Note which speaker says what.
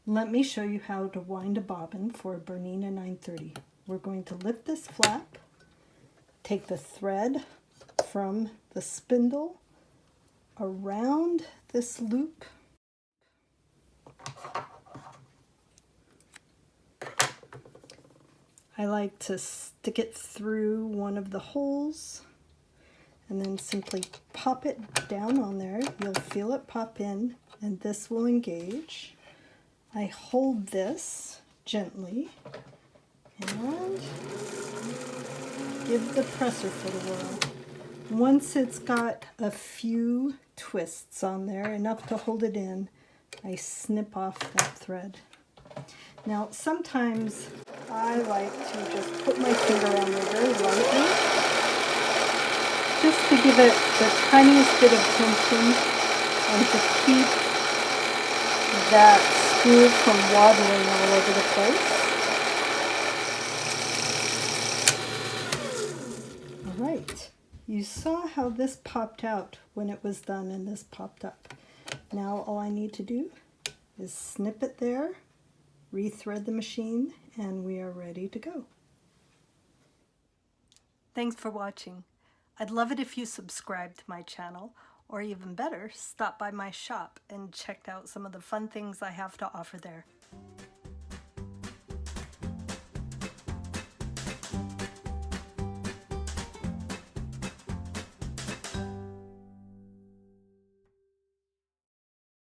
Speaker 1: Let me show you how to wind a bobbin for a Bernina 930. We're going to lift this flap, take the thread from the spindle around this loop, I like to stick it through one of the holes and then simply pop it down on there. You'll feel it pop in and this will engage. I hold this gently and give the presser foot a whirl. Once it's got a few twists on there, enough to hold it in, I snip off that thread. Now sometimes I like to just put my finger on there very lightly, just to give it the tiniest bit of tension and to keep that spool from waddling all over the place. All right, you saw how this popped out when it was done and this popped up. Now all I need to do is snip it there, rethread the machine, and we are ready to go. Thanks for watching. I'd love it if you subscribed to my channel, or even better, stop by my shop and checked out some of the fun things I have to offer there.